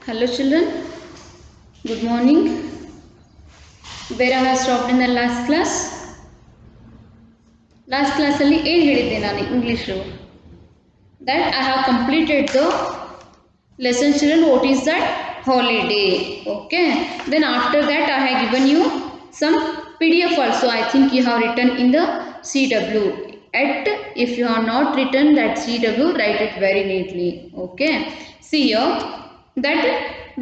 Hello children, good morning. Where I have stopped in the last class? Last class ಅಲ್ಲಿ ಏನು ಹೇಳಿದ್ದೆ ನಾನು English? That I have completed the lesson children. What is that? Holiday. Okay. Then after that I have given you some PDF also. I think you have written in the CW. At if you have not written that CW, write it very neatly. Okay. See here. That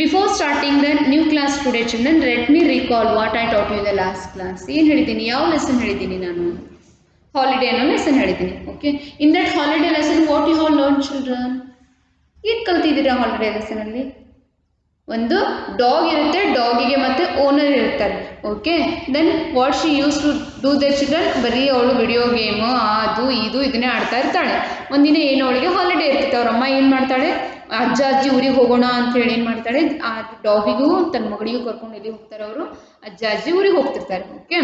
before starting the new class today children, let me recall what I taught you in the last class. ಏನು ಹೇಳಿದ್ದೀನಿ? ಯಾವ lesson ಹೇಳಿದ್ದೀನಿ ನಾನು? Holiday ಅನ್ನೋ lesson ಹೇಳಿದ್ದೀನಿ. Okay. In that holiday lesson what you have learn children? ಏನು ಕಲ್ತಿದ್ದೀರಾ holiday ಲೆಸನಲ್ಲಿ? ಒಂದು ಡಾಗ್ ಇರುತ್ತೆ, ಡಾಗಿಗೆ ಮತ್ತೆ ಓನರ್ ಇರ್ತಾರೆ. Okay. Then what she use to do the children? ಬರೀ ಅವಳು ವಿಡಿಯೋ ಗೇಮು ಅದು ಇದು ಇದನ್ನೇ ಆಡ್ತಾ ಇರ್ತಾಳೆ. ಒಂದಿನ ಏನು ಅವಳಿಗೆ ಹಾಲಿಡೇ ಇರ್ತೈತೆ, ಅವ್ರ ಅಮ್ಮ ಏನು ಮಾಡ್ತಾಳೆ, ಅಜ್ಜ ಅಜ್ಜಿ ಊರಿಗೆ ಹೋಗೋಣ ಅಂತ ಹೇಳಿ ಏನು ಮಾಡ್ತಾಳೆ, ಆ ಡಾಗಿಗೂ ತನ್ನ ಮಗಳಿಗೂ ಕರ್ಕೊಂಡು ಎಲ್ಲಿ ಹೋಗ್ತಾರೆ ಅವರು, ಅಜ್ಜ ಅಜ್ಜಿ ಊರಿಗೆ ಹೋಗ್ತಿರ್ತಾರೆ. ಓಕೆ.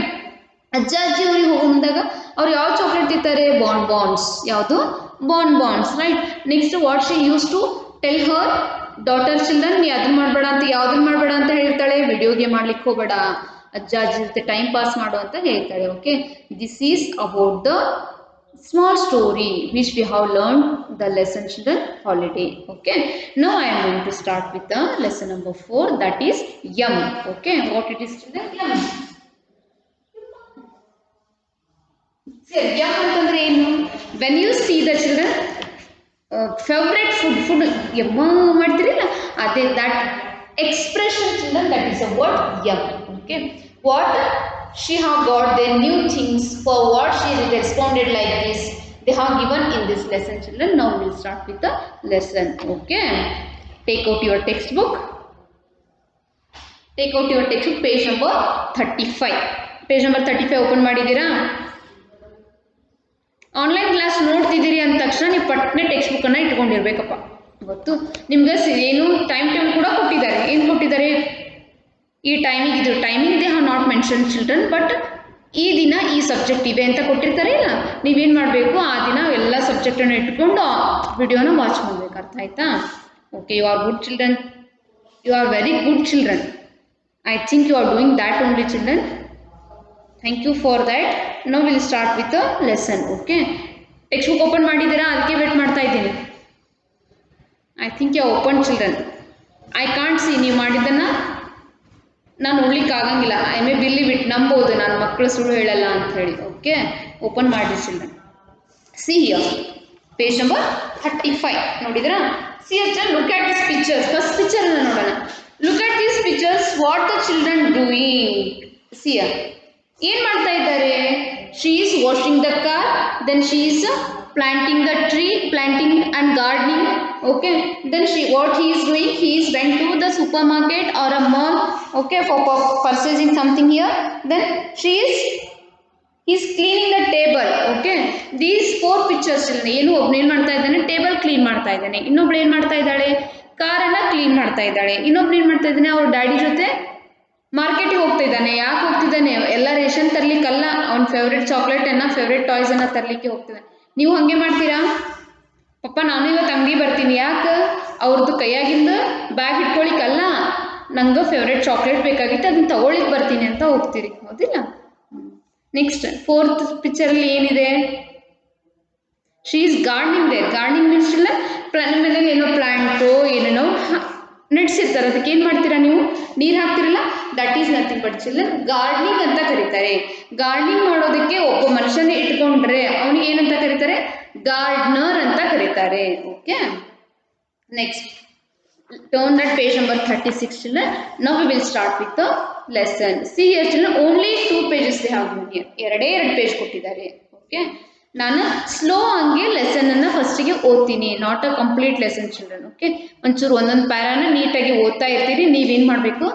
ಅಜ್ಜ ಅಜ್ಜಿ ಊರಿಗೆ ಹೋಗೋ ಮುಂದಾಗ ಅವ್ರು ಯಾವ ಚಾಕ್ಲೇಟ್ ತಿಂತಾರೆ? ಬಾನ್ಸ್. ಯಾವುದು? Buns. Right. Next what she use to tell her daughter children, ನೀ ಅದನ್ನ ಮಾಡಬೇಡ ಅಂತ, ಯಾವುದನ್ನ ಮಾಡಬೇಡ ಅಂತ ಹೇಳ್ತಾಳೆ? ವಿಡಿಯೋ ಗೇಮ್ ಮಾಡ್ಲಿಕ್ಕೆ ಹೋಗಬೇಡ, ಅಜ್ಜ ಅಜ್ಜಿ ಜೊತೆ ಟೈಮ್ ಪಾಸ್ ಮಾಡು ಅಂತ ಹೇಳ್ತಾಳೆ. Okay. This is about the small story which we have learned the lesson children holiday. Okay. Now I am going to start with the lesson number 4, that is yum. Okay. What it is children? Yum. See, yum ಅಂತಂದ್ರೆ ಏನು? When you see the children favorite food yum ಮಾಡ್ತಿರಲ್ಲ, ಅದೇ that expression children, that is the word yum. Okay. What she have got their new things, for what she responded like this, they have given in this lesson children. Now we will start with the lesson. Okay. Take out your textbook. Take out your textbook, page number 35. Page number 35 open ಮಾಡಿದ್ದೀರಾ? Online class ನೋಡ್ತಿದ್ದೀರಿ ಅಂದ ತಕ್ಷಣ ನೀವು ಪಟ್ನೆ text ಬುಕ್ಕನ್ನು ಇಟ್ಕೊಂಡಿರ್ಬೇಕಪ್ಪ. ಗೊತ್ತು ನಿಮ್ಗೆ ಏನು time table ಕೂಡ ಕೊಟ್ಟಿದ್ದಾರೆ. ಏನು ಕೊಟ್ಟಿದ್ದಾರೆ? ಈ ಟೈಮಿಗೆ ಇದು timing they have not mention children, but ಈ ದಿನ ಈ ಸಬ್ಜೆಕ್ಟ್ ಇವೆ ಅಂತ ಕೊಟ್ಟಿರ್ತಾರೆ. ಇಲ್ಲ, ನೀವೇನು ಮಾಡಬೇಕು, ಆ ದಿನ ಎಲ್ಲ ಸಬ್ಜೆಕ್ಟನ್ನು ಇಟ್ಕೊಂಡು ವಿಡಿಯೋನ ವಾಚ್ ಮಾಡಬೇಕು. ಅರ್ಥ ಆಯ್ತಾ? Okay. You are good children, you are very good children. I think you are doing that only children. Thank you for that. Now will start with the lesson. Okay. Text book open ಮಾಡಿದ್ದೀರಾ? ಅದಕ್ಕೆ wait ಮಾಡ್ತಾ ಇದ್ದೀನಿ. I think you open children. I can't see. ನೀವು ಮಾಡಿದ್ದನ್ನು ನಾನು ನೋಡ್ಲಿಕ್ಕೆ ಆಗಂಗಿಲ್ಲ. I may believe it, ನಂಬೋದು ನಾನು ಮಕ್ಕಳು ಸುಳ್ಳು ಹೇಳಲ್ಲ ಅಂತ ಹೇಳಿ. ಓಕೆ. ಓಪನ್ ಮಾಡಿ children. See here page number 35 ನೋಡಿದ್ರಾ? See here look at this pictures. First picture ಅನ್ನು ನೋಡೋಣ. Look at this pictures. What the children doing? See here ಏನು ಮಾಡ್ತಾ ಇದ್ದಾರೆ? She is washing the car, then she is planting the tree, planting and gardening. Okay. Then what he is doing, he is went to the supermarket or a mall, okay, for purchasing something here. Then he is cleaning the table. Okay. These 4 pictures ಏನು ಒಬ್ಬನು ಏನು ಮಾಡ್ತಾ ಇದ್ದಾನೆ? Table clean ಮಾಡ್ತಾ ಇದ್ದಾನೆ. ಇನ್ನೊಬ್ಳು ಏನು ಮಾಡ್ತಾ ಇದ್ದಾಳೆ? ಕಾರನ್ನು ಕ್ಲೀನ್ ಮಾಡ್ತಾ ಇದ್ದಾಳೆ. ಇನ್ನೊಬ್ಳು ಏನು ಮಾಡ್ತಾ ಇದ್ದಾನೆ? ಅವ್ರ ಡ್ಯಾಡಿ ಜೊತೆ ಮಾರ್ಕೆಟಿಗೆ ಹೋಗ್ತಾ ಇದ್ದಾನೆ. ಯಾಕೆ ಹೋಗ್ತಿದ್ದಾನೆ? ಎಲ್ಲ ರೇಷನ್ ತರ್ಲಿಕ್ಕಲ್ಲ, ಅವ್ನ ಫೇವ್ರೆಟ್ ಚಾಕ್ಲೇಟನ್ನು, ಫೇವ್ರೆಟ್ ಟಾಯ್ಸನ್ನು ತರಲಿಕ್ಕೆ ಹೋಗ್ತಿದ್ದಾನೆ. ನೀವು ಹಾಗೆ ಮಾಡ್ತೀರಾ? ಪಪ್ಪ ನಾನು ಇವತ್ತು ಅಂಗಡಿ ಬರ್ತೀನಿ, ಯಾಕೆ? ಅವ್ರದ್ದು ಕೈಯಾಗಿಂದ ಬ್ಯಾಗ್ ಇಟ್ಕೊಳಿಕ್ಕಲ್ಲ, ನಂಗೆ ಫೇವ್ರೆಟ್ ಚಾಕ್ಲೇಟ್ ಬೇಕಾಗಿತ್ತು, ಅದನ್ನ ತಗೊಳ್ಳಿಕ್ಕೆ ಬರ್ತೀನಿ ಅಂತ ಹೋಗ್ತೀರಿ. ಹೌದಿಲ್ಲ? ನೆಕ್ಸ್ಟ್ 4th ಪಿಕ್ಚರಲ್ಲಿ ಏನಿದೆ? She is gardening there. Gardening means ಇಲ್ಲ ಮೇಲೆ ಏನೋ ಪ್ಲಾಂಟು ಏನೇನೋ ನೆಡ್ಸಿರ್ತಾರೆ. ಅದಕ್ಕೆ ಏನು ಮಾಡ್ತೀರಾ ನೀವು? ನೀರು ಹಾಕ್ತಿರಲ್ಲ, that is nothing but children gardening ಅಂತ ಕರೀತಾರೆ. ಗಾರ್ಡನಿಂಗ್ ಮಾಡೋದಕ್ಕೆ ಒಬ್ಬ ಮನುಷ್ಯನೇ ಇಟ್ಕೊಂಡ್ರೆ ಅವನಿಗೆ ಏನಂತ ಕರೀತಾರೆ? ಗಾರ್ಡನರ್ ಅಂತ ಕರೀತಾರೆ. Okay. Next turn that page number 36 children. Now we will start with the lesson. See here children, only 2 pages they have given here. ಎರಡೇ 2 ಪೇಜ್ ಕೊಟ್ಟಿದ್ದಾರೆ. ಓಕೆ. ನಾನು ಸ್ಲೋ ಹಂಗೆ ಲೆಸನನ್ನು ಫಸ್ಟಿಗೆ ಓದ್ತೀನಿ, not a complete lesson children. Okay. ಒಂಚೂರು ಒಂದೊಂದು ಪ್ಯಾರಾನ ನೀಟಾಗಿ ಓದ್ತಾ ಇರ್ತೀರಿ. ನೀವೇನು ಮಾಡಬೇಕು?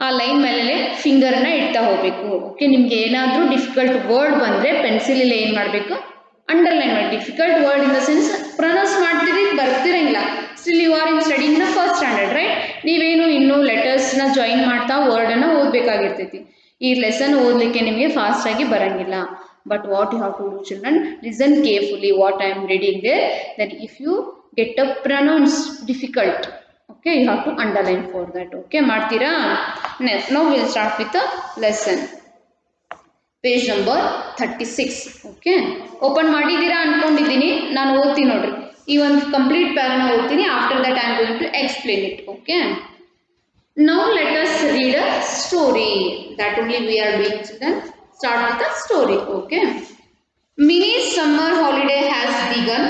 ಆ ಲೈನ್ ಮೇಲೆ ಫಿಂಗರನ್ನು ಇಡ್ತಾ ಹೋಗಬೇಕು. ಓಕೆ. ನಿಮ್ಗೆ ಏನಾದರೂ ಡಿಫಿಕಲ್ಟ್ ವರ್ಡ್ ಬಂದರೆ ಪೆನ್ಸಿಲಲ್ಲಿ ಏನು ಮಾಡಬೇಕು? ಅಂಡರ್ಲೈನ್ ಮಾಡಿ. Difficult word in the sense pronounce ಮಾಡ್ತೀರಿ, ಬರ್ತಿರಂಗಿಲ್ಲ. Still you are in studying the first standard, right? ನೀವೇನು ಇನ್ನೂ ಲೆಟರ್ಸ್ನ ಜಾಯಿನ್ ಮಾಡ್ತಾ ವರ್ಡನ್ನು ಓದಬೇಕಾಗಿರ್ತೈತಿ. ಈ ಲೆಸನ್ ಓದಲಿಕ್ಕೆ ನಿಮಗೆ ಫಾಸ್ಟಾಗಿ ಬರೋಂಗಿಲ್ಲ. But what you have to do children, listen carefully what I am reading there. Then if you get a pronounce difficult, Okay, you have to underline for that. Okay, ಮಾಡ್ತೀರಾ? Now we'll start with the lesson. Page number 36. Okay, open ಮಾಡಿದ್ದೀರಾ ಅನ್ಕೊಂಡಿದ್ದೀನಿ. ನಾನು ಓದ್ತೀನಿ ನೋಡ್ರಿ. ಈ ಒಂದು complete ಪ್ಯಾರನ ಓದ್ತೀನಿ. After that I am going to explain it. Okay, now let us read a story. That only we are doing, children. Start with the story. Okay, Minnie's summer holiday has begun.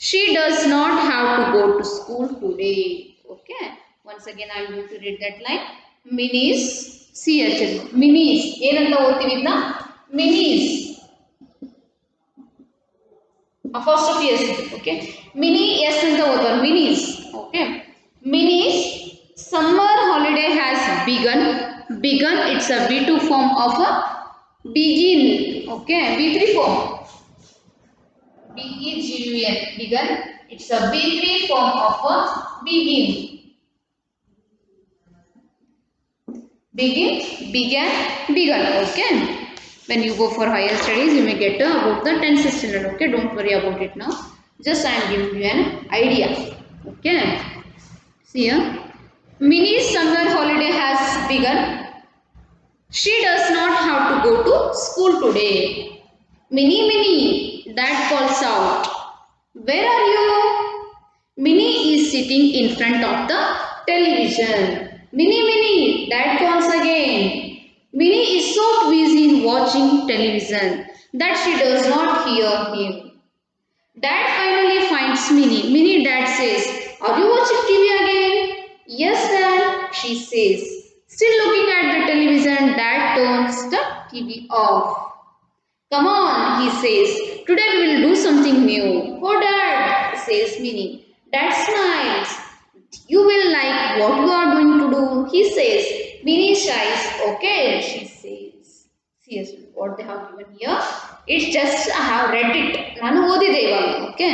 She does not have to go to school today. Okay, once again I am going to read that line. Minnie's, see children, Minnie's ಏನಂತ ಓದ್ತೀವಿ ಇದನ್ನ? Minnie's apostrophe s. Okay, Minnie s ಅಂತ ಓದ್ತಾರೆ. Minnie's. Okay, Minnie's summer holiday has begun. Begun, it's a B2 form of a begin. Okay, B3 form. B-E-G-U-N. Begun, it's a B3 form of a begin. Begin, began, begun. Okay, when you go for higher studies you may get about the tenses, children. Okay, don't worry about it now, just I am giving you an idea. Okay, see here, Minnie's summer holiday has begun. She does not have to go to school today. Minnie, Minnie, Dad calls out. Where are you? Minnie is sitting in front of the television. Minnie, Minnie, Dad calls again. Minnie is so busy in watching television that she does not hear him. Dad finally finds Minnie. Minnie, Dad says, are you watching TV again? Yes, Dad, she says. Still looking at the television, Dad turns the TV off. Come on, he says. Today we will do something new. Oh, Dad, says Minnie. Dad smiles. You will like what you are going to do, he says. Minnie shies. Okay, she says. Seriously, what they have given here? It's just I have read it. Nanu odide ivaga. Okay.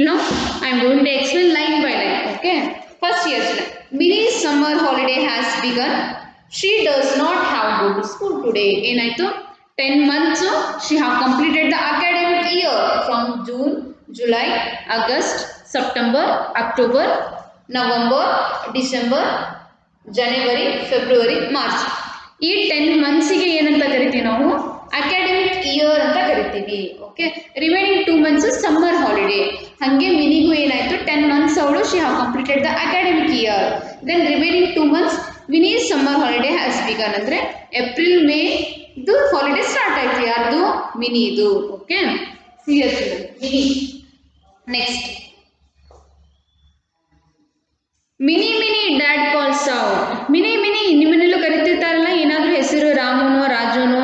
Now I am going to explain line by line. Okay. First year's line. Minnie's summer holiday has begun. She does not have to go to school today. Enaito? 10 months she have completed the academic year from June, July, August, September, October, November, December, January, February, March. ಈ 10 ಮಂತ್ಸಿಗೆ ಏನಂತ ಕರಿತೀವಿ ನಾವು? Academic year ಅಂತ ಕರಿತೀವಿ. Okay, remaining 2 months summer holiday. ಹಾಗೆ ಮಿನಿಗೂ ಏನಾಯ್ತು, 10 months ಅವಳು she have completed the academic year. Then remaining 2 months Minnie's summer holiday has begun. ಅಂದರೆ ಏಪ್ರಿಲ್ ಮೇ ಇದು ಹಾಲಿಡೇ ಸ್ಟಾರ್ಟ್ ಆಯ್ತು. ಯಾರ್ದು? ಮಿನಿದು. Okay, serious Minnie. Next, Minnie Minnie dad calls out. Minnie Minnie ನಿಮ್ಮನೆಲ್ಲೂ ಕರಿತಿರ್ತಾರಲ್ಲ, ಏನಾದರೂ ಹೆಸರು ರಾಮನೋ ರಾಜನೋ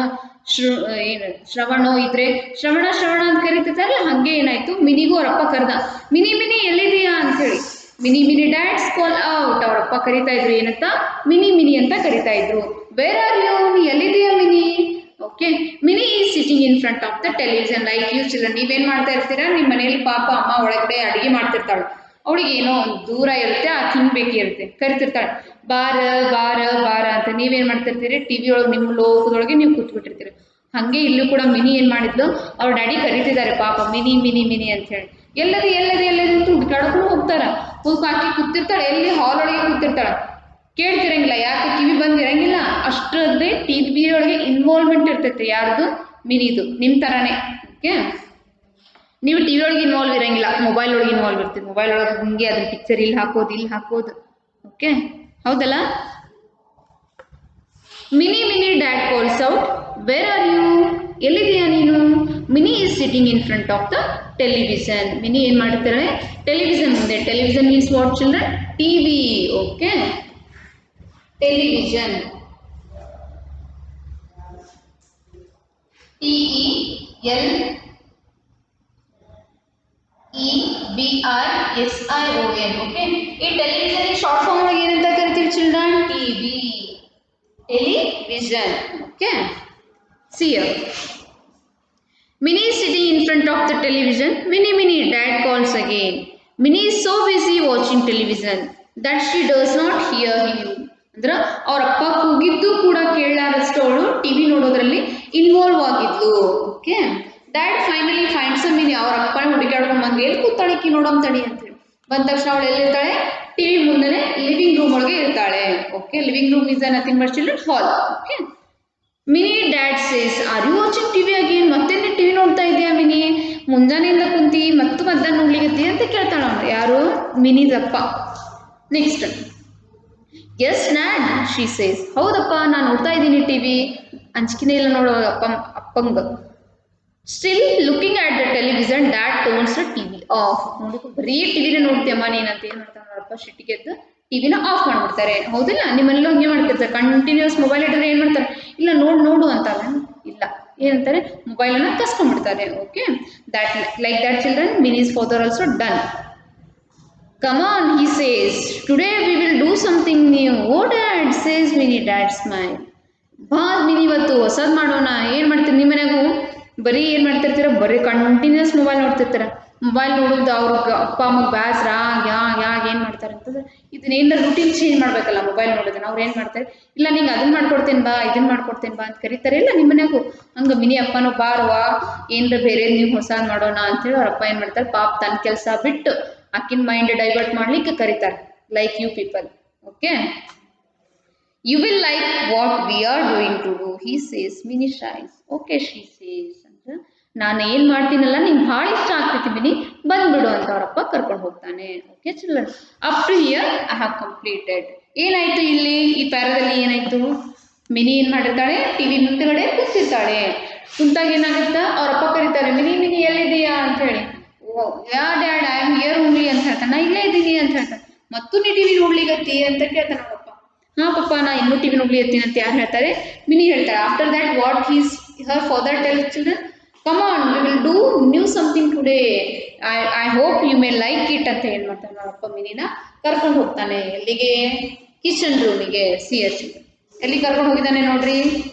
ಏನು ಶ್ರವಣೋ ಇದ್ರೆ ಶ್ರವಣ ಶ್ರವಣ ಅಂತ ಕರಿತಿರ್ತಾರಲ್ಲ, ಹಾಗೆ ಏನಾಯ್ತು ಮಿನಿಗೂ ಅವರಪ್ಪ ಕರೆದ. ಮಿನಿ ಮಿನಿ ಎಲ್ಲಿದೆಯಾ ಅಂತೇಳಿ. Minnie Minnie dad's call out. ಅವರಪ್ಪ ಕರಿತಾ ಇದ್ರು ಏನಂತ? ಮಿನಿ ಮಿನಿ ಅಂತ ಕರಿತಾ ಇದ್ರು. Where are you? ನೀ ಎಲ್ಲಿದೆಯಾ Minnie? Okay, Minnie is sitting in front of the television like you children. ನೀವೇನು ಮಾಡ್ತಾ ಇರ್ತೀರಾ? ನಿಮ್ಮ ಮನೇಲಿ ಪಾಪ ಅಮ್ಮ ಒಳಗಡೆ ಅಡುಗೆ ಮಾಡ್ತಿರ್ತಾಳೆ. ಅವಳಿಗೆ ಏನೋ ಒಂದು ದೂರ ಇರುತ್ತೆ, ಆ ತಿನ್ಬೇಕಿರುತ್ತೆ, ಕರಿತಿರ್ತಾಳೆ ಬಾರ ಬಾರ ಬಾರ ಅಂತ. ನೀವೇನು ಮಾಡ್ತಿರ್ತೀರಿ? ಟಿ ವಿ ಒಳಗೆ ನಿಮ್ಮ ಲೋಕದೊಳಗೆ ನೀವು ಕೂತ್ಬಿಟ್ಟಿರ್ತೀರಿ. ಹಾಗೆ ಇಲ್ಲೂ ಕೂಡ ಮಿನಿ ಏನು ಮಾಡಿದ್ಲು, ಅವ್ರ ಡ್ಯಾಡಿ ಕರಿತಿದ್ದಾರೆ ಪಾಪ ಮಿನಿ ಮಿನಿ ಮಿನಿ ಅಂತ ಹೇಳಿ. ಎಲ್ಲದು ಎಲ್ಲದು ಎಲ್ಲದು ಅಂತ ಹುಡ್ಕಾಡ್ಕೊಂಡು ಹೋಗ್ತಾರ. ಹೋಗಿ ಹಾಕಿ ಕೂತಿರ್ತಾಳೆ, ಎಲ್ಲಿ ಹಾಲ್ ಒಳಗೆ ಕೂತಿರ್ತಾಳೆ. ಕೇಳ್ತಿರಂಗಿಲ್ಲ, ಯಾಕೆ ಕಿವಿ ಬಂದಿರಂಗಿಲ್ಲ. ಅಷ್ಟರದ್ದೇ ಟಿ ವಿ ಒಳಗೆ ಇನ್ವಾಲ್ವ್ಮೆಂಟ್ ಇರ್ತೈತೆ. ಯಾರ್ದು? ಮಿನಿದು. ನಿಮ್ಮ ಥರನೇ. ಓಕೆ, ನೀವು ಟಿ ವಿ ಒಳಗೆ ಇನ್ವಾಲ್ವ್ ಇರಂಗಿಲ್ಲ, ಮೊಬೈಲ್ ಒಳಗೆ ಇನ್ವಾಲ್ವ್ ಇರ್ತೀವಿ. ಮೊಬೈಲ್ ಒಳಗೆ ಹಿಂಗೆ ಅದನ್ನ ಪಿಕ್ಚರ್ ಇಲ್ಲಿ ಹಾಕೋದು ಇಲ್ಲಿ ಹಾಕೋದು. ಓಕೆ, ಹೌದಲ್ಲ? Minnie Minnie dad calls out. Where are you? ಎಲ್ಲಿದೆಯಾ ನೀನು? Minnie is sitting in front of the television. Minnie ಏನು ಮಾಡ್ತಾರೆ? ಟೆಲಿವಿಷನ್ ಮುಂದೆ. Television means what children? TV. Okay, television. TELEVISION. Okay, ಈ ಟೆಲಿವಿಷನ್ ಶಾರ್ಟ್ ಫಾರ್ಮ್ ಒಳಗೆ ಏನಂತ ಕರಿತೀವಿ children? TV. Television. Okay, see here. Minnie is sitting in front of the television. Minnie, Minnie, Dad calls again. Minnie is so busy watching television that she does not hear him. ಅಂದ್ರೆ ಅವ್ರ ಅಪ್ಪ ಕೂಗಿದ್ದು ಕೂಡ ಕೇಳಲಾರಷ್ಟು ಅವಳು TV ನೋಡೋದ್ರಲ್ಲಿ involve ಆಗಿದ್ಲು. Okay, dad finally finds Minnie. ಅವ್ರ ಅಪ್ಪನ ಹುಡುಕಾಡ್ಕೊಂಡು ಬಂದು ಎಲ್ಲಿ ಕೂತಾಳೆ ಕಿ ನೋಡೋಮ್ ತಡಿ ಅಂತೇಳಿ ಬಂದ ತಕ್ಷಣ ಅವಳು ಎಲ್ಲಿರ್ತಾಳೆ? ಟಿವಿ ಮುಂದೆನೆ okay living room is nothing but children hall. Okay Minnie dad says are you watching TV again, ಮತ್ತೆ ಟಿವಿ ನೋಡ್ತಾ ಇದೆಯಾ ಮಿನಿ, ಮುಂಜಾನೆಯಿಂದ ಕುಂತಿ ಮತ್ತು ಮಧ್ಯಾಹ್ನ ನೋಡ್ಲಿಕ್ಕೆ ಅಂತ ಕೇಳ್ತಾಳ ಅವನು, ಯಾರು ಮಿನಿದಪ್ಪ. Next yes dad she says, ಹೌದಪ್ಪ ನಾನು ನೋಡ್ತಾ ಇದ್ದೀನಿ ಟಿವಿ, ಅಂಜಿಕೆನೇ ಇಲ್ಲ ನೋಡೋ ಅಪ್ಪಂಗ. Still looking at the television dad turns the TV off, ನೋಡಿ ಬರೀ ಟಿವಿನ ನೋಡ್ತೀಯಮ್ಮ ನೀನಂತ ಏನ್ ಮಾಡ್ತಾನೆ ನೋಡಪ್ಪ ಸಿಟ್ಟಿಗೆದ್ದು ಟಿವಿನ ಆಫ್ ಮಾಡ್ಬಿಡ್ತಾರೆ. ಹೌದಿಲ್ಲ, ನಿಮ್ಮೆಲ್ಲ ಹಂಗೆ ಮಾಡ್ತಿರ್ತಾರೆ, ಕಂಟಿನ್ಯೂಸ್ ಮೊಬೈಲ್ ಇಟ್ಟಿದ್ರೆ ಏನ್ ಮಾಡ್ತಾರೆ, ಇಲ್ಲ ನೋಡು ಅಂತಾರೆ, ಇಲ್ಲ ಏನಂತಾರೆ ಮೊಬೈಲನ್ನು ಕಸ್ಕೊಂಡ್ಬಿಡ್ತಾರೆ. Okay that like that children Minnie's father also done. Come on, he says. Today we will do something new. Oh, Dad, says Minnie. Dad smile. ಬಾ ಮಿನಿ ಇವತ್ತು ಹೊಸದು ಮಾಡೋಣ. ಏನು ಮಾಡ್ತೀರಿ ನಿಮ್ಮ ಮನೆಯಾಗೂ ಬರೀ ಏನು ಮಾಡ್ತಿರ್ತೀರ, ಬರೀ ಕಂಟಿನ್ಯೂಸ್ ಮೊಬೈಲ್ ನೋಡ್ತಿರ್ತೀರ. ಮೊಬೈಲ್ ನೋಡೋದು ಅವ್ರಿಗೆ ಅಪ್ಪ ಅಮ್ಮಗೆ ಬೇಸರ ಯಾಗ ಏನು ಮಾಡ್ತಾರೆ ಅಂತಂದ್ರೆ ಇದನ್ನೇನಾರ ರೂಟೀನ್ ಚೇಂಜ್ ಮಾಡಬೇಕಲ್ಲ ಮೊಬೈಲ್ ನೋಡೋದನ್ನ. ಅವ್ರು ಏನು ಮಾಡ್ತಾರೆ, ಇಲ್ಲ ನಿಂಗೆ ಅದನ್ನ ಮಾಡ್ಕೊಡ್ತೇನೆ ಬಾ ಇದನ್ನ ಮಾಡ್ಕೊಡ್ತೇನೆ ಬಾ ಅಂತ ಕರೀತಾರೆ. ಇಲ್ಲ ನಿಮ್ಮ ಮನೆಯಾಗೂ ಹಂಗೆ ಮಿನಿ ಅಪ್ಪನೂ ಬಾರವಾ ಏನರ ಬೇರೆ ನೀವು ಹೊಸದು ಮಾಡೋಣ ಅಂತೇಳಿ ಅವ್ರ ಅಪ್ಪ ಏನು ಮಾಡ್ತಾರೆ, ಪಾಪ ತನ್ನ ಕೆಲಸ ಬಿಟ್ಟು ಆಕಿನ ಮೈಂಡ್ ಡೈವರ್ಟ್ ಮಾಡ್ಲಿಕ್ಕೆ ಕರೀತಾರೆ. Like you people. Okay you will like what we are doing to do, he says. Minnie shies. Okay she says ಅಂತ, ನಾನು ಏನು ಮಾಡ್ತೀನಲ್ಲ ನಿಂಗೆ ಭಾಳ ಇಷ್ಟ ಆಗ್ತೈತಿ ಮಿನಿ, ಬಂದ್ಬಿಡು ಅಂತ ಅವರಪ್ಪ ಕರ್ಕೊಂಡು ಹೋಗ್ತಾನೆ. Okay children, up to here I have completed. ಏನಾಯ್ತು ಇಲ್ಲಿ ಈ ಪ್ಯಾರದಲ್ಲಿ ಏನಾಯ್ತು, ಮಿನಿ ಏನು ಮಾಡಿರ್ತಾಳೆ, ಟಿವಿ ಮುಂದೆಗಡೆ ಕೂತಿರ್ತಾಳೆ. ಕುಂತಾಗ ಏನಾಗುತ್ತಾ ಅವರಪ್ಪ ಕರೀತಾರೆ, ಮಿನಿ ಎಲ್ಲಿದೆಯಾ ಅಂತ ಹೇಳಿ. Yeah dad I am here only ಅಂತ ಹೇಳ್ತಾನೆ, ನಾ ಇಲ್ಲೇ ಇದ್ದೀನಿ ಅಂತ ಹೇಳ್ತಾನೆ. ಮತ್ತು ನೀ ಟಿವಿ ನೋಡ್ಲಿಗತ್ತಿ ಅಂತ ಕೇಳ್ತಾನೆ ಅವರಪ್ಪ. ಹಾ ಪಪ್ಪ ನಾ ಇನ್ನೂ ಟಿವಿ ನೋಡ್ಲಿಗತ್ತೀನಿ ಅಂತ ಯಾರು ಹೇಳ್ತಾರೆ, ಮಿನಿ ಹೇಳ್ತಾಳೆ. After that what he's her father tell children, come on we will do new something today, I hope you may like it ಅಂತ ಏನು ಮಾಡ್ತಾನೆ ಅವರಪ್ಪ ಮಿನಿನ ಕರ್ಕೊಂಡು ಹೋಗ್ತಾನೆ. ಎಲ್ಲಿಗೆ, ಕಿಚನ್ ರೂಮಿಗೆ. ಸಿಯರ್ ಚಿಲ್ಡ್ರನ್ ಎಲ್ಲಿ ಕರ್ಕೊಂಡು ಹೋಗಿದ್ದಾನೆ ನೋಡ್ರಿ,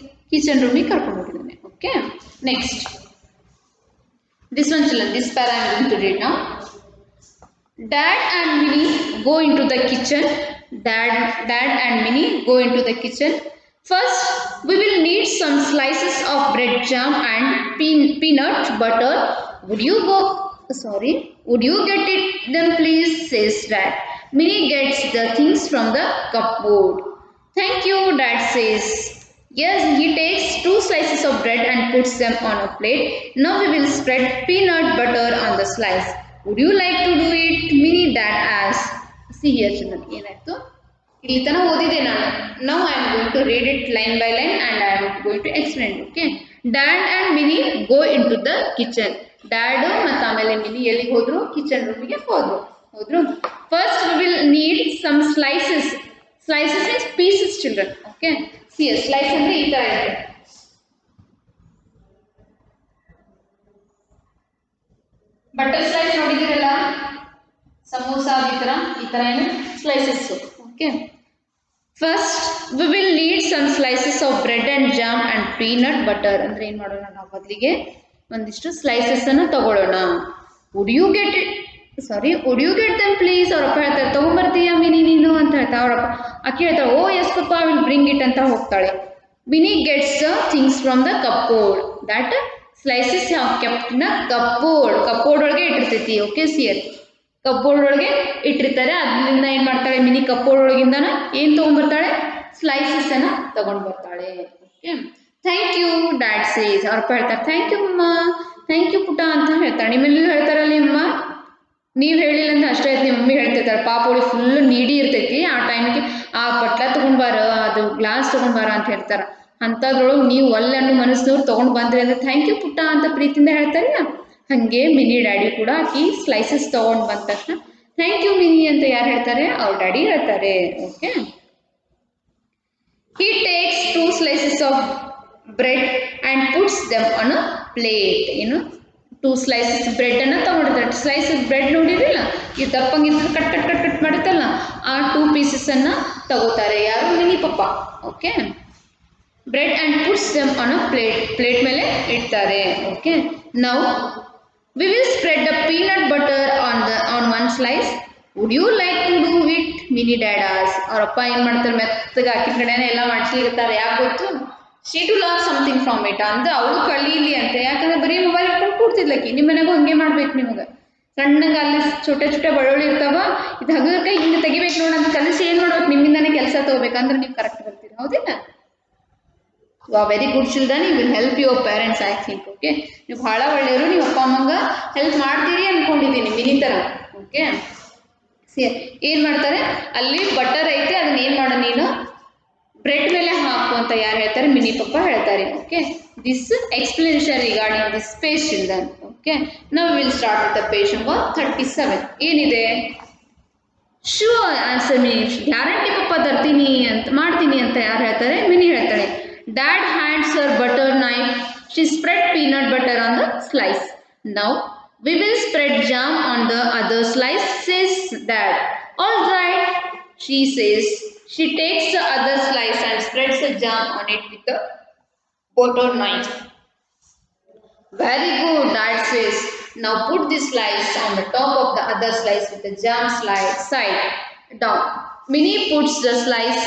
ಕಿಚನ್ ರೂಮಿಗೆ ಕರ್ಕೊಂಡು ಹೋಗಿದ್ದಾನೆ. Okay next this one children, this para I am going to read now. Dad and Minnie go into the kitchen. Dad and Minnie go into the kitchen. First we will need some slices of bread jam and peanut butter. Would you get it them please, says Dad. Minnie gets the things from the cupboard. Thank you, Dad says. Yes, he takes 2 slices of bread and puts them on a plate. Now we will spread peanut butter on the slice. Would you like to do it, Minnie? Dad asks. See here children, ಏನಾಯ್ತು ಇಲ್ಲಿ ತನಕ ಓದಿದೆ ನಾನು. Now I am going to read it line by line and I am going to explain. Okay. Dad and Minnie go into the kitchen. Dad ಮತ್ತು ಆಮೇಲೆ mini ಎಲ್ಲಿಗೆ ಹೋದ್ರು, kitchen ರೂಮಿಗೆ ಹೋದ್ರು. First we will need some slices. Slices means pieces children. Okay. See a slice ಅಂದ್ರೆ ಈ ತರ ಇದೆ. ಬಟರ್ ಸ್ಲೈಸ್ ನೋಡಿದಿರಲ್ಲ, ಸಮೋಸ ಈ ತರ ಏನು slices. Okay first we will need some slices of bread and jam and peanut butter. ಅಂದ್ರೆ ಏನ್ ಮಾಡೋಣ, ನಾವು ಮೊದಲಿಗೆ ಒಂದಿಷ್ಟು ಸ್ಲೈಸಸ್ ಅನ್ನು ತಗೊಳ್ಳೋಣ. Would you get them please, ಅವರಪ್ಪ ಹೇಳ್ತಾರೆ ತಗೊಂಡ್ಬರ್ತೀಯಾ ಮಿನಿ ನೀನು ಅಂತ ಹೇಳ್ತಾರೆ. ಅವರಪ್ಪ ಅಕ್ಕಿ ಹೇಳ್ತಾಳೆ, oh yes papa will bring it ಅಂತ ಹೋಗ್ತಾಳೆ. Minnie gets the things from the cupboard. That slices have kept in a cupboard ಒಳಗೆ ಇಟ್ಟಿರ್ತೈತಿ. ಓಕೆ ಸಿಯರ್ ಕಪ್ಬೋರ್ಡ್ ಒಳಗೆ ಇಟ್ಟಿರ್ತಾರೆ. ಅದರಿಂದ ಏನ್ ಮಾಡ್ತಾಳೆ ಮಿನಿ, ಕಪ್ಬೋರ್ಡ್ ಒಳಗಿಂದನ ಏನ್ ತಗೊಂಡ್ಬರ್ತಾಳೆ, ಸ್ಲೈಸಸ್ ಅನ್ನ ತಗೊಂಡ್ ಬರ್ತಾಳೆ. Okay thank you dad says. ಅವ್ರಪ್ಪ ಹೇಳ್ತಾರೆ ಥ್ಯಾಂಕ್ ಯು ಅಮ್ಮ, ಥ್ಯಾಂಕ್ ಯು ಪುಟ ಅಂತ ಹೇಳ್ತಾಳೆ. ನಿಮ್ಮೆಲ್ಲ ಹೇಳ್ತಾರಲ್ಲ ನಿಮ್ಮ, ನೀವು ಹೇಳಿಲ್ಲ ಅಂತ ಅಷ್ಟೇ ಆಯ್ತು, ನಿಮ್ಮ ಮಮ್ಮಿ ಹೇಳ್ತಿರ್ತಾಳೆ. ಪಾಪೋಳಿ ಫುಲ್ ನೀಡಿ ಇರ್ತೈತಿ, ಆ ಟೈಮಿಗೆ ಆ ಬಟ್ಲ ತೊಗೊಂಡ್ಬಾರ, ಅದು ಗ್ಲಾಸ್ ತೊಗೊಂಡ್ಬಾರ ಅಂತ ಹೇಳ್ತಾರೆ. ಅಂಥದ್ರೊಳಗೆ ನೀವು ಒಲ್ಲನ್ನು ಮನಸ್ಸಿನವ್ರು ತೊಗೊಂಡು ಬಂದ್ರಿ ಅಂದ್ರೆ ಥ್ಯಾಂಕ್ ಯು ಪುಟ್ಟ ಅಂತ ಪ್ರೀತಿಯಿಂದ ಹೇಳ್ತಾರಲ್ಲ, ಹಾಗೆ ಮಿನಿ ಡ್ಯಾಡಿ ಕೂಡ ಆಕಿ ಸ್ಲೈಸಸ್ ತೊಗೊಂಡು ಬಂದ ತಕ್ಷಣ ಥ್ಯಾಂಕ್ ಯು ಮಿನಿ ಅಂತ ಯಾರು ಹೇಳ್ತಾರೆ, ಅವ್ರ ಡ್ಯಾಡಿ ಹೇಳ್ತಾರೆ. Okay he takes 2 slices of bread and puts them on a plate. 2 slices bread ಅನ್ನ ತಗೊಂಡಿರ್ತಾರೆ. ಸ್ಲೈಸಸ್ ಬ್ರೆಡ್ ನೋಡಿರಲಿಲ್ಲ, ಈ ದಪ್ಪಂಗಿದ್ದು ಕಟ್ ಮಾಡಿರ್ತಲ್ಲ, ಆ 2 pieces ಅನ್ನ ತಗೋತಾರೆ. ಯಾರು, ಮಿನಿ ಪಪ್ಪ. Okay bread and puts them on a plate ಮೇಲೆ ಇಡ್ತಾರೆ. Okay now we will spread the peanut butter on 1 slice. Would you like to do it, Mini dad ಆಸ್. ಅವರಪ್ಪ ಏನು ಮಾಡ್ತಾರೆ, ಮೆತ್ತಗೆ ಹಾಕಿದ ಕಡೆನೇ ಎಲ್ಲ ಮಾಡಿಸ್ಲಿರ್ತಾರೆ. ಯಾಕೆ ಗೊತ್ತು, she to learn something from it ಅಂದ್ರೆ ಅವಳು ಕಳೀಲಿ ಅಂತ. ಯಾಕಂದ್ರೆ ಬರೀ ಮೊಬೈಲ್ ಇಟ್ಕೊಂಡು ಕೂಡ್ತಿದ್ಲಕ್ಕಿ. ನಿಮ್ಮ ಮನೆಗೂ ಹಂಗೆ ಮಾಡ್ಬೇಕು. ನಿಮಗೆ ಸಣ್ಣಗೆ ಅಲ್ಲಿ ಚೋಟೆ ಬೆಳ್ಳುಳ್ಳಿ ಇರ್ತಾವ, ಇದು ಹಗರಕಾಯಿ ಹಿಂಗೆ ತೆಗಿಬೇಕು ನೋಡಂತ ಕಲಿಸಿ ಏನು ಮಾಡ್ಬೇಕು, ನಿಮ್ಮಿಂದಾನೇ ಕೆಲಸ ತಗೋಬೇಕಂದ್ರೆ ನೀವು ಕರೆಕ್ಟ್ ಬರ್ತೀರಿ, ಹೌದಿಲ್ಲ? You are very good children, you will help your parents I think. Okay, ನೀವು ಭಾಳ ಒಳ್ಳೆಯವರು, ನೀವು ಅಪ್ಪ ಅಮ್ಮಂಗೆ ಹೆಲ್ಪ್ ಮಾಡ್ತೀರಿ ಅಂದ್ಕೊಂಡಿದ್ದೀನಿ ಮಿನಿ ಥರ. ಓಕೆ, ಏನು ಮಾಡ್ತಾರೆ ಅಲ್ಲಿ ಬಟರ್ ಐತೆ, ಅದನ್ನ ಏನು ಮಾಡೋ ನೀನು ಬ್ರೆಡ್ ಮೇಲೆ ಹಾಕು ಅಂತ ಯಾರು ಹೇಳ್ತಾರೆ? ಮಿನಿ ಪಪ್ಪ ಹೇಳ್ತಾರೆ. Okay, this explanation regarding this page children. Okay, ನಾವು will start with the page number 37. ಏನಿದೆ? Sure answer Mini. ಗ್ಯಾರಂಟಿ ಪಪ್ಪ ತರ್ತೀನಿ ಅಂತ ಮಾಡ್ತೀನಿ ಅಂತ ಯಾರು ಹೇಳ್ತಾರೆ? ಮಿನಿ ಹೇಳ್ತಾಳೆ. Dad hands her butter knife, she spread peanut butter on the slice. Now we will spread jam on the other slice, says dad. All right, she says. She takes the other slice and spreads the jam on it with a butter knife. Very good, dad says. Now put this slice on the top of the other slice with the jam side down. Minnie puts the slice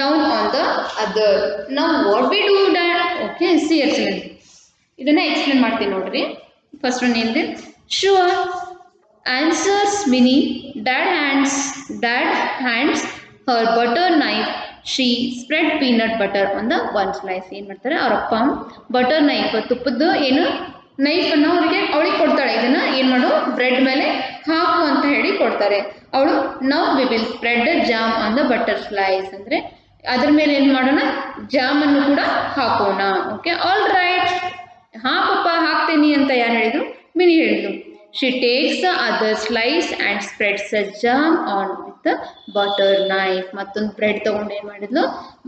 down on the other. Now what we do, dad? Okay, see excellent. ಇದನ್ನ explain ಮಾಡ್ತೀನಿ ನೋಡ್ರಿ. First one ಏನಿದೆ? Sure, answers Minnie. Dad hands her butter knife. She spread peanut butter on the one slice. ಏನು ಮಾಡ್ತಾರೆ ಅವರಪ್ಪ? Butter knife, ತುಪ್ಪದ್ದು ಏನು ನೈಫನ್ನು ಅವಳಿಗೆ ಕೊಡ್ತಾಳೆ. ಇದನ್ನು ಏನು ಮಾಡು, ಬ್ರೆಡ್ ಮೇಲೆ ಹಾಕು ಅಂತ ಹೇಳಿ ಕೊಡ್ತಾರೆ. ಅವಳು now we will spread jam on the butter slice, ಅಂದರೆ ಅದ್ರ ಮೇಲೆ ಏನು ಮಾಡೋಣ? ಜಾಮನ್ನು ಕೂಡ ಹಾಕೋಣ. Okay, all right. ಹಾಂ ಪಪ್ಪ ಹಾಕ್ತೀನಿ ಅಂತ ಯಾರು ಹೇಳಿದರು? ಮಿನಿ ಹೇಳಿದ್ರು. She takes the other slice and spreads the jam on with the butter knife. ಮತ್ತೊಂದು ಬ್ರೆಡ್ ತಗೊಂಡು ಏನು ಮಾಡಿದ್ಲು?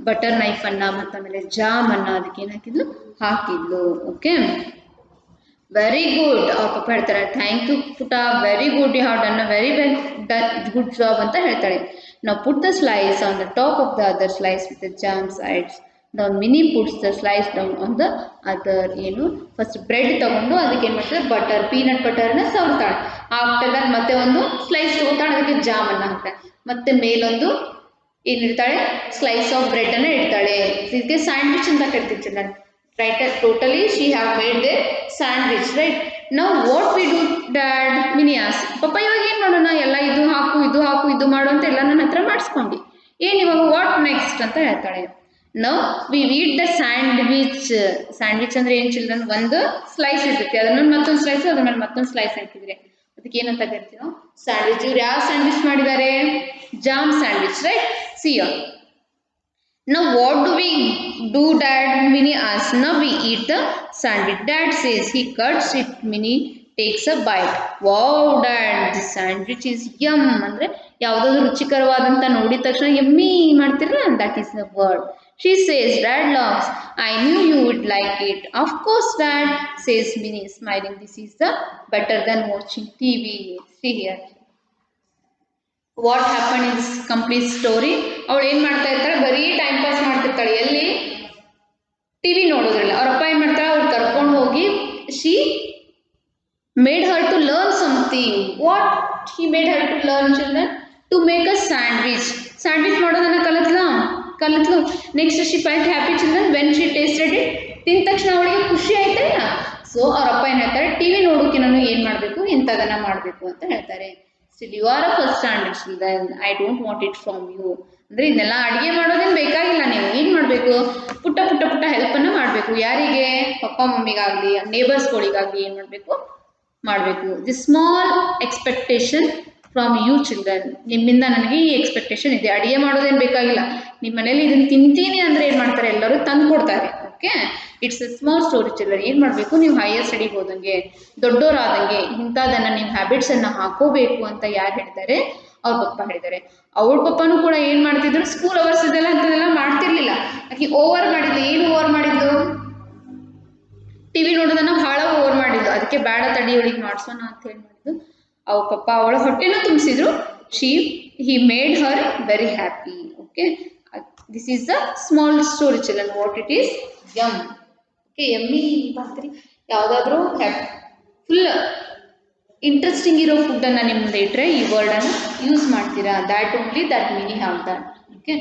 ಬಟರ್ ನೈಫನ್ನು ಮತ್ತು ಆಮೇಲೆ ಜಾಮನ್ನು ಅದಕ್ಕೆ ಏನು ಹಾಕಿದ್ಲು? ಹಾಕಿದ್ಲು. Okay, very good. ಅವ್ರ ಪಪ್ಪ ಹೇಳ್ತಾರೆ ಥ್ಯಾಂಕ್ ಯು ಪುಟ, very good, you have done a very good job ಅಂತ ಹೇಳ್ತಾಳೆ. ನಾವು put the slice on the top of the other slice with the jam sides. ನಾವು Mini puts the slice down on the other. ಏನು first bread ತಗೊಂಡು ಅದಕ್ಕೆ ಏನು ಮಾಡ್ತಾರೆ? Butter, peanut ಬಟರ್ನ ಸವರ್ತಾಳೆ. ಆಫ್ಟರ್ ದಟ್ ಮತ್ತೆ ಒಂದು ಸ್ಲೈಸ್ ತಗೋತಾಳೆ, ಅದಕ್ಕೆ ಜಾಮನ್ನು ಹಾಕ್ತಾಳೆ. ಮತ್ತೆ ಮೇಲೊಂದು ಏನಿರ್ತಾಳೆ? Slice of ಬ್ರೆಡನ್ನು ಇಡ್ತಾಳೆ. ಇದಕ್ಕೆ ಸ್ಯಾಂಡ್ವಿಚ್ ಅಂತ ಕರಿತಿರ್ತಾಳೆ. Right, totally she have made the sandwich, right? Now what we do, dad? Minnie asks. ಪಪ್ಪ ಇವಾಗ ಏನು ಮಾಡೋಣ? ಎಲ್ಲ ಇದು ಹಾಕು ಇದು ಮಾಡು ಅಂತ ಎಲ್ಲ ನನ್ನ ಹತ್ರ ಮಾಡಿಸ್ಕೊಂಡು ಏನು ಇವಾಗ ವಾಟ್ ನೆಕ್ಸ್ಟ್ ಅಂತ ಹೇಳ್ತಾಳೆ. Now we eat the sandwich. Sandwich ಅಂದರೆ ಏನು ಚಿಲ್ಡ್ರನ್? ಒಂದು ಸ್ಲೈಸ್ ಇರ್ತೈತಿ, ಅದ್ರ ಮೇಲೆ ಮತ್ತೊಂದು ಸ್ಲೈಸ್, ಅದ್ರ ಮೇಲೆ ಮತ್ತೊಂದು ಸ್ಲೈಸ್ ಹಾಕಿದ್ರೆ ಅದಕ್ಕೆ ಏನಂತ ಕರಿತೀವಿ ನಾವು? ಸ್ಯಾಂಡ್ವಿಚ್. ಇವ್ರು ಯಾವ ಸ್ಯಾಂಡ್ವಿಚ್ ಮಾಡಿದ್ದಾರೆ? Jam sandwich, right? ಸಿಯೋ. Now what do we do, dad? Minnie asks. Now we eat the sandwich. Dad says. He cuts it. Minnie takes a bite. Wow, dad, this sandwich is yum. ಅಂದ್ರೆ ಯಾವುದಾದ್ರು ರುಚಿಕರವಾದಂತ ನೋಡಿದ ತಕ್ಷಣ yummy ಮಾಡ್ತಿರಲ್ಲ, that is the word. She says. Dad laughs. I knew you would like it. Of course, dad, says Minnie, smiling. This is the better than watching TV. See here. What happen in this complete story? ಅವಳು ಏನು ಮಾಡ್ತಾ ಇರ್ತಾಳೆ? ಬರೀ time pass ಮಾಡ್ತಿರ್ತಾಳೆ. ಎಲ್ಲಿ? TV ನೋಡೋದ್ರಲ್ಲ. ಅವರಪ್ಪ ಏನು ಮಾಡ್ತಾಳೆ? ಅವ್ರು ಕರ್ಕೊಂಡು ಹೋಗಿ she made her to learn something. What he made her to learn children? To make a sandwich. Sandwich ಮಾಡೋದನ್ನ ಕಲಿತ್ಲು. Next she felt happy children when she tasted it. ತಿಂದ ತಕ್ಷಣ ಅವಳಿಗೆ ಖುಷಿ ಆಯ್ತಲ್ಲ. ಸೊ ಅವರಪ್ಪ ಏನು ಹೇಳ್ತಾರೆ? ಟಿವಿ ನೋಡೋಕೆ ನಾನು ಏನು ಮಾಡಬೇಕು? ಇಂಥದನ್ನ ಮಾಡಬೇಕು ಅಂತ ಹೇಳ್ತಾರೆ. Still you are a first standard children. I don't want it from you. ಅಂದರೆ ಇದನ್ನೆಲ್ಲ ಅಡುಗೆ ಮಾಡೋದೇನು ಬೇಕಾಗಿಲ್ಲ. ನೀವು ಏನು ಮಾಡಬೇಕು? ಪುಟ್ಟ ಹೆಲ್ಪನ್ನು ಮಾಡಬೇಕು. ಯಾರಿಗೆ? ಪಪ್ಪ ಮಮ್ಮಿಗಾಗಲಿ, ನೇಬರ್ಸ್ಗಳಿಗಾಗಲಿ ಏನು ಮಾಡಬೇಕು. The small expectation from you children. ನಿಮ್ಮಿಂದ ನನಗೆ ಈ ಎಕ್ಸ್ಪೆಕ್ಟೇಷನ್ ಇದೆ. ಅಡುಗೆ ಮಾಡೋದೇನು ಬೇಕಾಗಿಲ್ಲ. ನಿಮ್ಮ ಮನೇಲಿ ಇದನ್ನು ತಿಂತೀನಿ ಅಂದರೆ ಏನು ಮಾಡ್ತಾರೆ? ಎಲ್ಲರೂ ತಂದು ಕೊಡ್ತಾರೆ. Okay, it's A small story children. ಏನು ಮಾಡಬೇಕು? ನೀವು ಹೈಯರ್ ಸ್ಟಡಿಗೆ ಹೋದಂಗೆ, ದೊಡ್ಡವರಾದಂಗೆ ಇಂಥದನ್ನು ನೀವು ಹ್ಯಾಬಿಟ್ಸನ್ನು ಹಾಕೋಬೇಕು ಅಂತ ಯಾರು ಹೇಳ್ತಾರೆ? ಅವ್ರ ಪಪ್ಪ ಹೇಳಿದ್ದಾರೆ. ಅವ್ರ ಪಪ್ಪನೂ ಕೂಡ ಏನು ಮಾಡ್ತಿದ್ರು? ಸ್ಕೂಲ್ ಅವರ್ಸ್ ಇದೆಲ್ಲ ಅಂಥದ್ದೆಲ್ಲ ಮಾಡ್ತಿರ್ಲಿಲ್ಲ. ಆಕೆ ಓವರ್ ಮಾಡಿದ್ಲು. ಏನು ಓವರ್ ಮಾಡಿದ್ದು? ಟಿವಿ ನೋಡೋದನ್ನ ಭಾಳ ಓವರ್ ಮಾಡಿದ್ಲು. ಅದಕ್ಕೆ ಬೇಡ ತಡಿ ಇವಳಿಗೆ ಮಾಡಿಸೋಣ ಅಂತ ಹೇಳಿ ಮಾಡಿದ್ದು. ಅವ್ರ ಪಪ್ಪ ಅವಳ ಹೊಟ್ಟೆನೂ ತುಂಬಿಸಿದ್ರು. he made her very happy. Okay, this is the small story children. What it is? Yum. Okay, yummy ಬಾತ್ರಿ. ಯಾವುದಾದ್ರೂ ಫುಲ್ ಇಂಟ್ರೆಸ್ಟಿಂಗ್ ಇರೋ ಫುಡ್ಡನ್ನು ನಿಮ್ಮ ಮುಂದೆ ಇಟ್ಟರೆ ಈ ವರ್ಡನ್ನು ಯೂಸ್ ಮಾಡ್ತೀರಾ. That only that meaning have that. Okay,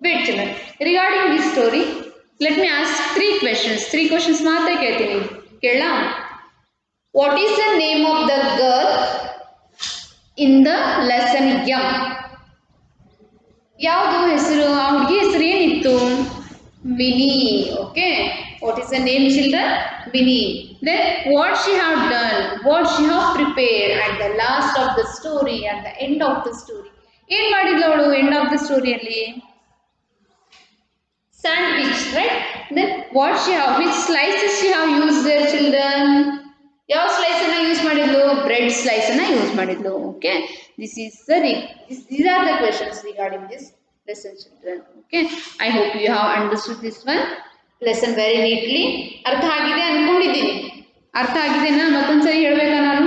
wait children. Regarding this story let me ask 3 questions. 3 questions ಮಾತ್ರ ಕೇಳ್ತೀನಿ. ಕೇಳಾ? What is the name of the girl in the lesson um? ಯಾವುದು ಹೆಸರು ಆ ಹುಡುಗಿ ಹೆಸರು ಏನಿತ್ತು Mini okay what is the name children Mini then what she have done what she have prepared at the last of the story at the end of the story ಏನು ಮಾಡಿದ್ಲು ಅವಳು end of the ಸ್ಟೋರಿಯಲ್ಲಿ sandwich right then what she have which slices she have use there children ಯಾವ slice ಅನ್ನ use ಮಾಡಿದ್ಲು bread slice ಅನ್ನ use ಮಾಡಿದ್ಲು okay this is the these are the questions regarding this lesson children okay I hope you have understood this one lesson very neatly ಅರ್ಥ ಆಗಿದೆ ಅನ್ಕೊಂಡಿದ್ದೀನಿ ಅರ್ಥ ಆಗಿದೆನಾ ಮತ್ತೊಂದ್ಸರಿ ಹೇಳ್ಬೇಕಾ ನಾನು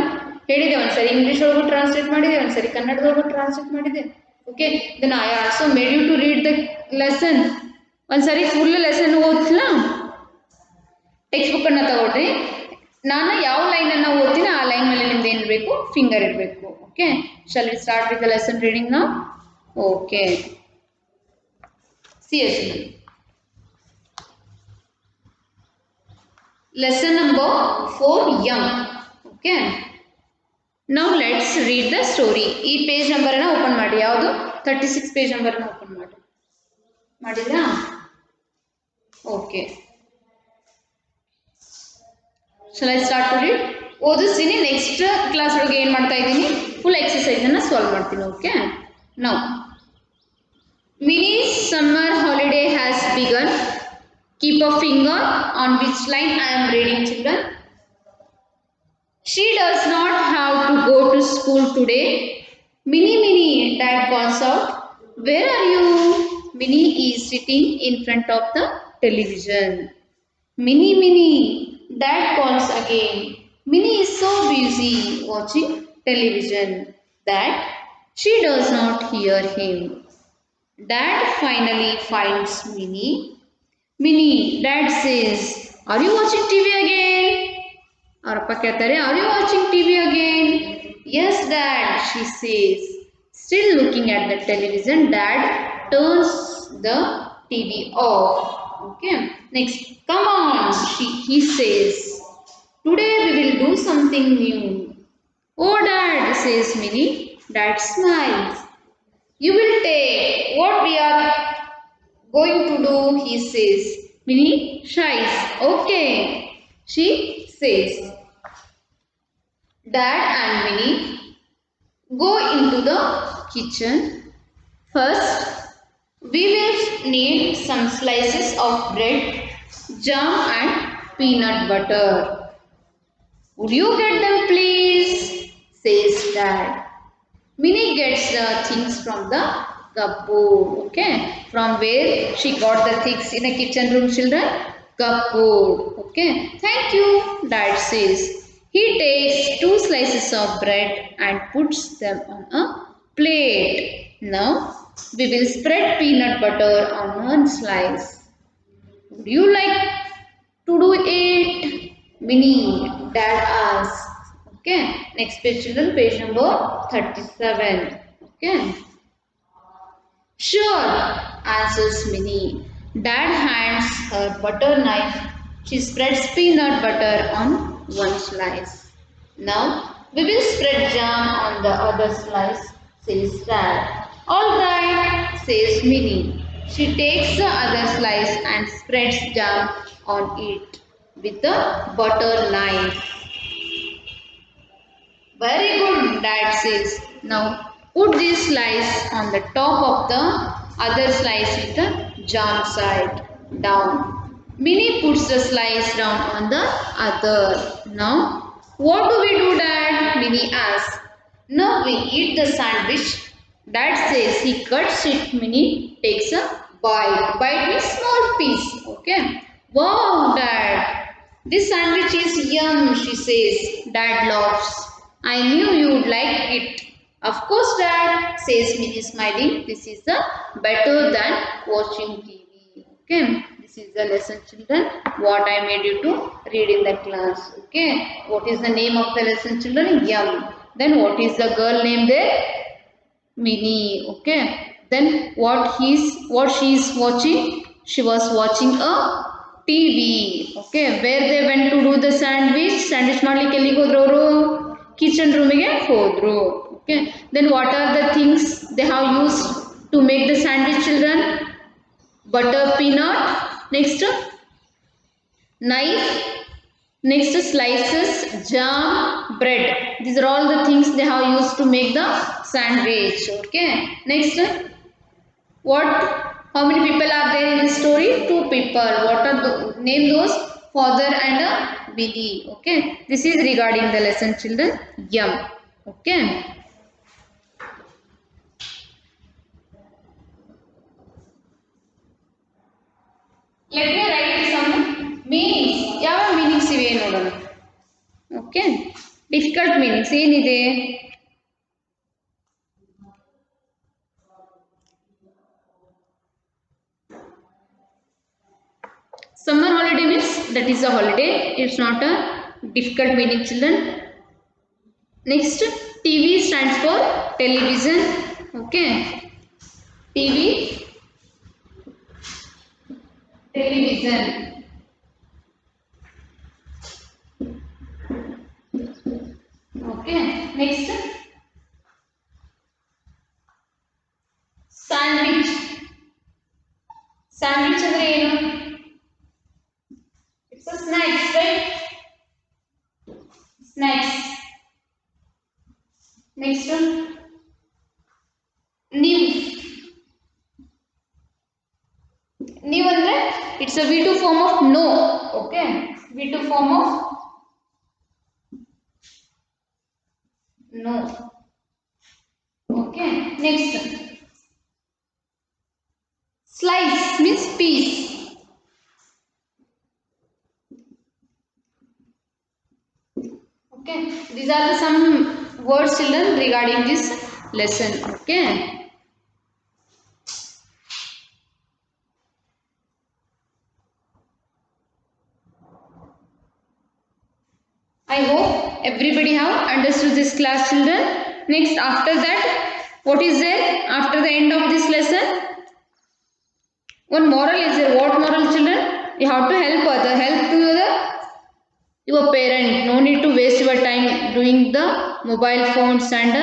ಹೇಳಿದೆ ಒಂದ್ಸರಿ ಇಂಗ್ಲಿಷ್ ಒಳಗೂ ಟ್ರಾನ್ಸ್ಲೇಟ್ ಮಾಡಿದೆ ಒಂದ್ಸರಿ ಕನ್ನಡದೊಳಗೂ ಟ್ರಾನ್ಸ್ಲೇಟ್ ಮಾಡಿದೆ okay then I also made you to read the lesson ಒಂದ್ಸರಿ ಫುಲ್ ಲೆಸನ್ ಓದ್ಲಾ ಟೆಕ್ಸ್ಟ್ ಬುಕ್ ಅನ್ನ ತಗೊಳ್ರಿ ನಾನು ಯಾವ ಲೈನ್ ಅನ್ನ ಓದ್ತೀನಿ ಆ ಲೈನ್ ಮೇಲೆ ನಿಮ್ದು ಏನು ಇರಬೇಕು ಫಿಂಗರ್ ಇರಬೇಕು okay shall we start with the lesson reading now okay seriously lesson number 4 young okay now let's read the story ಈ ಪೇಜ್ ನಂಬರ್ ಅನ್ನ ಓಪನ್ ಮಾಡಿ ಯಾವುದು 36 ಪೇಜ್ ನಂಬರ್ ಅನ್ನ ಓಪನ್ ಮಾಡಿ ಮಾಡಿದ್ರಾ okay shall I start to read ಓದಿಸ್ತೀನಿ next class ಒಳಗೆ ಏನು ಮಾಡ್ತಾ ಇದ್ದೀನಿ ಫುಲ್ ಎಕ್ಸರ್ಸೈಸ್ ಅನ್ನ ಸಾಲ್ವ್ ಮಾಡ್ತೀನಿ okay now Mini's summer holiday has begun. Keep a finger on which line I am reading, children. She does not have to go to school today. Mini, Dad calls out. Where are you? Mini is sitting in front of the television. Mini, Dad calls again. Mini is so busy watching television that she does not hear him. Dad finally finds Mini. Mini, Dad says, are you watching TV again? Arappa kehತಾರೆ, are you watching TV again? Yes, Dad, she says. Still looking at the television, Dad turns the TV off. Okay, next, come on, he says. Today we will do something new. Oh, Dad, says Mini. Dad smiles. You will take what we are going to do, he says. Mini shies. Okay, she says. Dad and Mini go into the kitchen. First, we will need some slices of bread, jam and peanut butter. Would you get them, please? Says Dad. Mini gets the things from the cupboard. Okay, from where she got the things in a kitchen room, children? Cupboard. Okay, thank you, Dad says. He takes 2 slices of bread and puts them on a plate. Now we will spread peanut butter on one slice. Would you like to do it? Mini, Dad asks. Okay, next page, children, page number 37. Okay, sure, answers Mini. Dad hands her butter knife. She spreads peanut butter on one slice. Now we will spread jam on the other slice, says Dad. All right, says Mini. She takes the other slice and spreads jam on it with the butter knife. Very good, Dad says. Now put this slice on the top of the other slice with the jam side down. Mini puts the slice down on the other. Now what do we do, Dad? Mini asks. Now we eat the sandwich. Dad says. He cuts it. Mini takes a bite. Bite means small piece. Okay. Wow, Dad. This sandwich is yum, she says. Dad laughs. I knew you would like it. Of course, Dad, says Mini smiling. This is better than watching TV. Okay, this is the lesson, children. What I made you to read in the class. Okay, what is the name of the lesson, children? Yum. Then what is the girl name there? Mini. Okay. Then what she is watching? She was watching a TV. Okay. Where they went to do the sandwich? Sandwich ಮಾಡ್ಲಿಕ್ಕೆ ಎಲ್ಲಿಗೆ ಹೋದ್ರು ಅವರು? Kitchen ರೂಮಿಗೆ ಹೋದ್ರು. Okay, then what are the things they have used to make the sandwich, children? Butter, peanut. Next, knife. Next, slices, jam, bread. These are all the things they have used to make the sandwich. Okay. Next, what? How many people are there in this story? Two people. What are the name those? Father and Billy. Okay. This is regarding the lesson, children. Yum. Okay. Let me write some meanings. ಯಾವ meanings ಇವೆ ನೋಡೋಣ. Okay. Difficult meanings ಏನಿದೆ? Summer holiday means that is a holiday. It's not a difficult meaning, children. Next, TV stands for television. Okay. TV, television. Okay. Next, sandwich. Sandwich ಅಂದ್ರೆ ಏನು? It's a snacks, right? Snacks. Next one, new. New andre it's a V2 form of no. Okay. V2 form of no. Okay. Next, slice means piece. Okay. These are the some words, children, regarding this lesson. Okay. I hope everybody have understood this class, children. Next, after that, what is there after the end of this lesson? One moral is there. What moral, children? You have to help other. Help to your parent. No need to waste your time doing the mobile phones and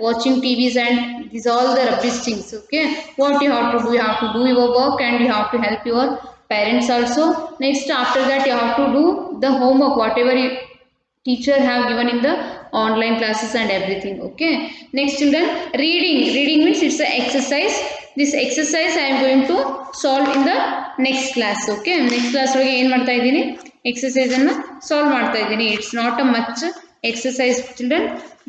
watching TVs and these all the rubbish things. Okay. What you have to do? You have to do your work and you have to help your parents also. Next, after that, you have to do the homework, whatever teacher have given in the online classes and everything. Okay. Next, children, reading. Reading means it's an exercise. This exercise I am going to solve in the next class. Okay. Next class ಒಳಗೆ ಏನು ಮಾಡ್ತಾ ಇದ್ದೀನಿ? Exercise ಅನ್ನು solve ಮಾಡ್ತಾ ಇದ್ದೀನಿ. It's not a much exercise, children.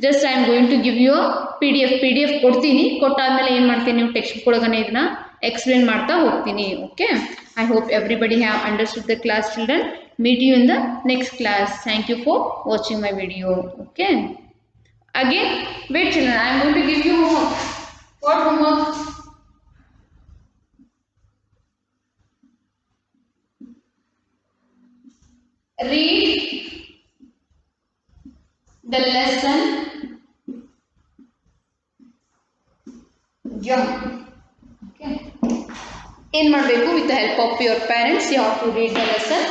Just I am going to give you a PDF ಕೊಡ್ತೀನಿ. ಕೊಟ್ಟಾದ್ಮೇಲೆ ಏನು ಮಾಡ್ತೀನಿ? ನೀವು ಟೆಕ್ಸ್ಟ್ ಬುಕ್ ಒಳಗನೆ ಇದನ್ನ explain ಮಾಡ್ತಾ ಹೋಗ್ತೀನಿ. Okay. I hope everybody have understood the class, children. Meet you in the next class. Thank you for watching my video. Okay. Again, wait, children. I am going to give you homework. What homework? Read the lesson. Jump. Okay. ಏನು ಮಾಡಬೇಕು? With the help of your parents you have to read the lesson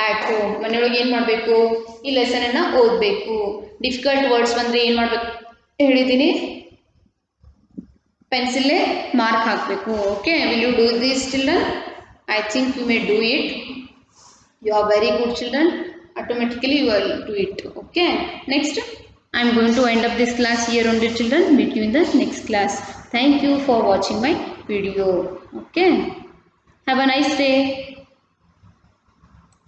at home. ಮನೆಯೊಳಗೆ ಏನು ಮಾಡಬೇಕು? ಈ lesson ಅನ್ನು ಓದಬೇಕು. Difficult words ಬಂದರೆ ಏನು ಮಾಡಬೇಕು ಹೇಳಿದ್ದೀನಿ? ಪೆನ್ಸಿಲ್ಲೇ ಮಾರ್ಕ್ ಹಾಕಬೇಕು. Okay. Will you do this, children? I think you may do it. You are very good, children. Automatically you will do it. Okay. Next, I am going to end up this class here only, children. Meet you in the next class. Thank you for watching my video. Okay. Have a nice day.